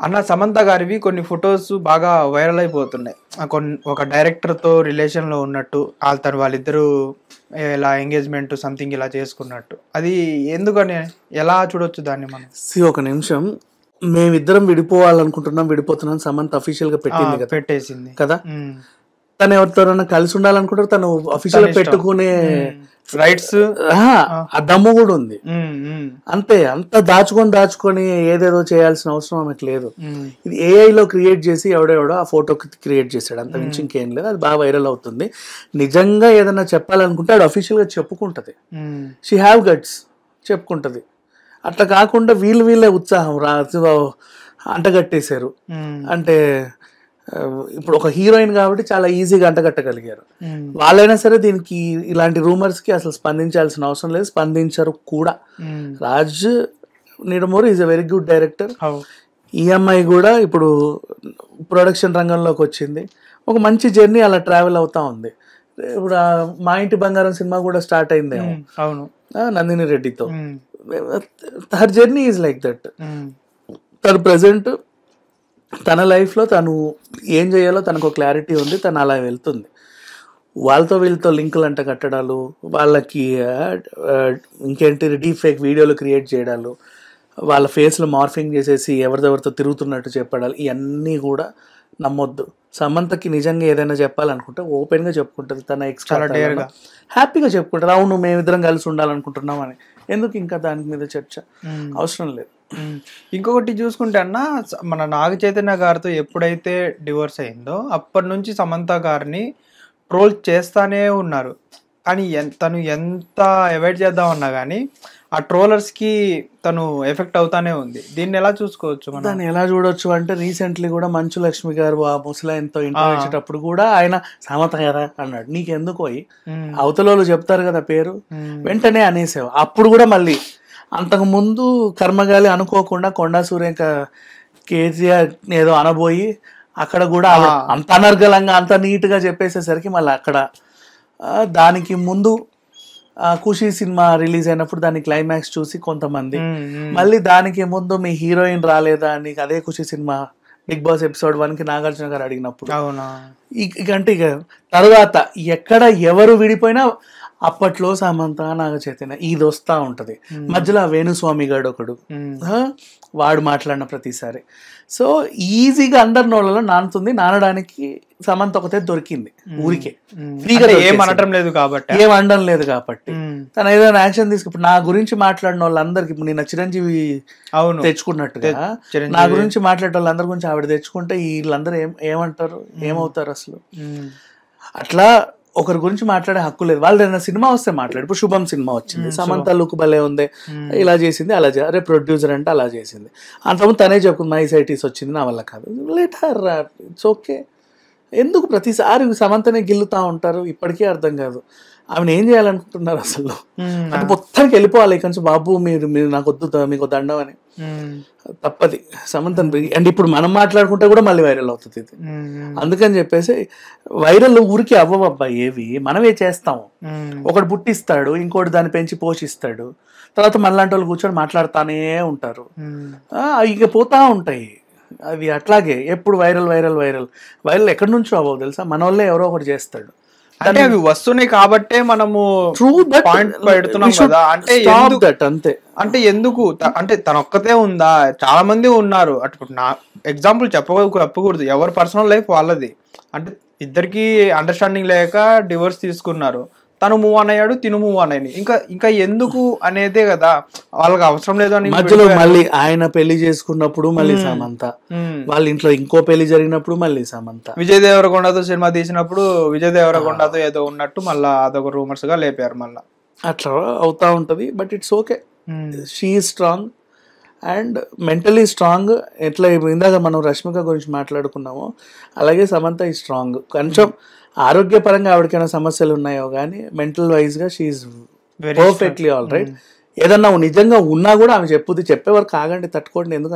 అన్న సమంత గారివి కొన్ని ఫొటోస్ బాగా వైరల్ అయిపోతున్నాయి. ఒక డైరెక్టర్ తో రిలేషన్ లో ఉన్నట్టు, వాళ్ళిద్దరూ ఇలా ఎంగేజ్మెంట్ సంథింగ్ ఇలా చేసుకున్నట్టు. అది ఎందుకని, ఎలా చూడొచ్చు దాన్ని మనం? ఒక నిమిషం, మేమిద్దరం విడిపోతున్నాం సమంత అఫీషియల్ గా పెట్టేసింది కదా. తను ఎవరితోనైనా కలిసి ఉండాలనుకుంటారు, తను అఫీషియల్ గా పెట్టుకునే రైట్స్ ఆ దమ్ము కూడా ఉంది. అంతే, అంత దాచుకొని ఏదేదో చేయాల్సిన అవసరం ఆమెకు లేదు. ఇది AI లో క్రియేట్ చేసి ఎవడెవడో ఆ ఫోటో క్రియేట్ చేశాడు, అంత మించి ఇంకేం లేదు. అది బాగా వైరల్ అవుతుంది. నిజంగా ఏదైనా చెప్పాలనుకుంటే అది అఫీషియల్ గా చెప్పుకుంటది. షీ హ్యావ్ గట్స్, చెప్పుకుంటది. అట్లా కాకుండా వీళ్ళే ఉత్సాహం అంటగట్టేశారు. అంటే ఇప్పుడు ఒక హీరోయిన్ కాబట్టి చాలా ఈజీగా అంటగట్టగలిగారు. వాళ్ళైనా సరే దీనికి, ఇలాంటి రూమర్స్ కి అసలు స్పందించాల్సిన అవసరం లేదు, స్పందించరు కూడా. Raj Nidamuri is a very good director. EMI కూడా ఇప్పుడు ప్రొడక్షన్ రంగంలోకి వచ్చింది. ఒక మంచి జర్నీ అలా ట్రావెల్ అవుతా ఉంది. ఇప్పుడు మా ఇంటి బంగారం సినిమా కూడా స్టార్ట్ అయింది నందిని రెడ్డితో. Her journey is like that. తను ప్రెసెంట్ తన లైఫ్లో తను ఏం చేయాలో తనకు క్లారిటీ ఉంది, తను అలా వెళ్తుంది. వీళ్ళతో లింకులు అంట కట్టడాలు, వాళ్ళకి ఇంకేంటి డీప్ ఫేక్ వీడియోలు క్రియేట్ చేయడాలు, వాళ్ళ ఫేస్లో మార్ఫింగ్ చేసేసి ఎవరితో తిరుగుతున్నట్టు చెప్పడాలు, ఇవన్నీ కూడా నమ్మొద్దు. సమంతకి నిజంగా ఏదైనా చెప్పాలనుకుంటే ఓపెన్గా చెప్పుకుంటుంది. తన ఎక్స్ట్రా హ్యాపీగా చెప్పుకుంటారు, అవును మేమిద్దరం కలిసి ఉండాలనుకుంటున్నాం అని. ఎందుకు ఇంకా దాని మీద చర్చ అవసరం లేదు. ఇంకొకటి చూసుకుంటే అన్న, మన నాగ చైతన్య గారితో ఎప్పుడైతే డివోర్స్ అయిందో అప్పటి నుంచి సమంత గారిని ట్రోల్ చేస్తానే ఉన్నారు. కానీ తను ఎంత అవాయిడ్ చేద్దామన్నా కానీ ఆ ట్రోలర్స్ కి తను ఎఫెక్ట్ అవుతానే ఉంది. దీన్ని ఎలా చూసుకోవచ్చు? దాన్ని ఎలా చూడొచ్చు అంటే, రీసెంట్లీ కూడా మంచు లక్ష్మి గారు ఆ ముసలాయనతో ఇంటర్వ్యూ ఇచ్చేటప్పుడు కూడా ఆయన సమంత గారా అన్నాడు. నీకెందుకు అవతల చెప్తారు కదా పేరు, వెంటనే అనేసావు. అప్పుడు కూడా మళ్ళీ అంతకు ముందు కర్మగాలి అనుకోకుండా కొండా సూర్యంక కేసీఆర్ ఏదో అనబోయి అక్కడ కూడా అంత అనర్గళంగా అంత నీట్గా చెప్పేసేసరికి మళ్ళీ అక్కడ దానికి ముందు ఖుషి సినిమా రిలీజ్ అయినప్పుడు దాని క్లైమాక్స్ చూసి కొంతమంది, మళ్ళీ దానికి ముందు మీ హీరోయిన్ రాలేదా నీకు అదే ఖుషి సినిమా బిగ్ బాస్ ఎపిసోడ్ 1కి నాగార్జున గారు అడిగినప్పుడు, ఇకంటే ఇక తర్వాత ఎక్కడ ఎవరు విడిపోయినా అప్పట్లో సమంత నాగ చైతన్య ఇది వస్తూ ఉంటుంది. మధ్యలో వేణుస్వామి గారు ఒకడు, వాడు మాట్లాడిన ప్రతిసారి. సో ఈజీగా అందరి నోళ్ళలో నానుతుంది. నానడానికి సమంత ఒకతే దొరికింది ఊరికే, ఫ్రీగా ఏం అనడం లేదు కాబట్టి తను ఏదైనా యాక్షన్ తీసుకు. నా గురించి మాట్లాడిన వాళ్ళందరికి, ఇప్పుడు నిన్న చిరంజీవి తెచ్చుకున్నట్టుగా నా గురించి మాట్లాడే వాళ్ళందరి గురించి ఆవిడ తెచ్చుకుంటే వీళ్ళందరూ ఏమంటారు, ఏమవుతారు అసలు? అట్లా ఒకరి గురించి మాట్లాడే హక్కు లేదు. వాళ్ళు ఏదైనా సినిమా వస్తే మాట్లాడు. ఇప్పుడు శుభం సినిమా వచ్చింది, సమంత లుక్ భలే ఉంది, ఇలా చేసింది, అలా అరే ప్రొడ్యూసర్ అంటే అలా చేసింది. అంతకుముందు తనే చెప్పుకుంది మై సైటీస్ వచ్చింది, నా వల్ల కాదు, లెట్ హర్, ఇట్స్ ఓకే. ఎందుకు ప్రతిసారి సమంతనే గిల్లుతా ఉంటారు? ఇప్పటికీ అర్థం కాదు ఆమెను ఏం చేయాలనుకుంటున్నారు అసలు. అంటే మొత్తానికి వెళ్ళిపోవాలి కొంచెం, బాబు మీరు నాకు వద్దు, మీకు దండం అని. తప్పది సమంతని. అండ్ ఇప్పుడు మనం మాట్లాడుకుంటే కూడా మళ్ళీ వైరల్ అవుతుంది ఇది. అందుకని చెప్పేసి వైరల్ ఊరికి అవ్వబ్బా, ఏవి మనమే చేస్తాము. ఒకటి పుట్టిస్తాడు, ఇంకోటి దాన్ని పెంచి పోషిస్తాడు, తర్వాత మనలాంటి వాళ్ళు కూర్చొని మాట్లాడుతానే ఉంటారు, ఇక పోతా ఉంటాయి అవి. అట్లాగే ఎప్పుడు వైరల్ ఎక్కడి నుంచో అవ్వవు తెలుసా, మన వాళ్ళే ఎవరో ఒకటి చేస్తాడు. అంటే అవి వస్తున్నాయి కాబట్టే మనము పాయింట్ పెడుతున్నాం కదా. అంటే అంతే. అంటే ఎందుకు, అంటే తన ఒక్కతే ఉందా? చాలా మంది ఉన్నారు. అటు నా ఎగ్జాంపుల్ చెప్పకూడదు, ఎవరి పర్సనల్ లైఫ్ వాళ్ళది. అంటే ఇద్దరికి అండర్స్టాండింగ్ లేక డివోర్స్ తీసుకున్నారు, తను మూవ్ ఆన్ అయ్యాడు, తిను మూవ్ ఆన్ అయ్యి, ఇంకా ఎందుకు అనేదే కదా, వాళ్ళకి అవసరం లేదు అని. మధ్యలో మళ్ళీ ఆయన పెళ్లి చేసుకున్నప్పుడు మళ్ళీ సమంత, వాళ్ళ ఇంట్లో ఇంకో పెళ్లి జరిగినప్పుడు మళ్ళీ సమంత, విజయ్ దేవరకొండతో సినిమా తీసినప్పుడు విజయ్ దేవరకొండతో ఏదో ఉన్నట్టు మళ్ళీ అదొక రూమర్స్ గా లేపారు మళ్ళీ. అట్లా అవుతా ఉంటది. But it's okay, she is strong and mentally strong. ఎట్లా ఇందాక మనం రష్మిక గురించి మాట్లాడుకున్నామో అలాగే సమంత ఈ స్ట్రాంగ్. కొంచెం ఆరోగ్యపరంగా ఆవిడకైనా సమస్యలు ఉన్నాయో కానీ మెంటల్ వైజ్ గా she is perfectly all right. ఏదన్నా నిజంగా ఉన్నా కూడా ఆమె చెప్పేవారు కాగండి, తట్టుకోండి, ఎందుకు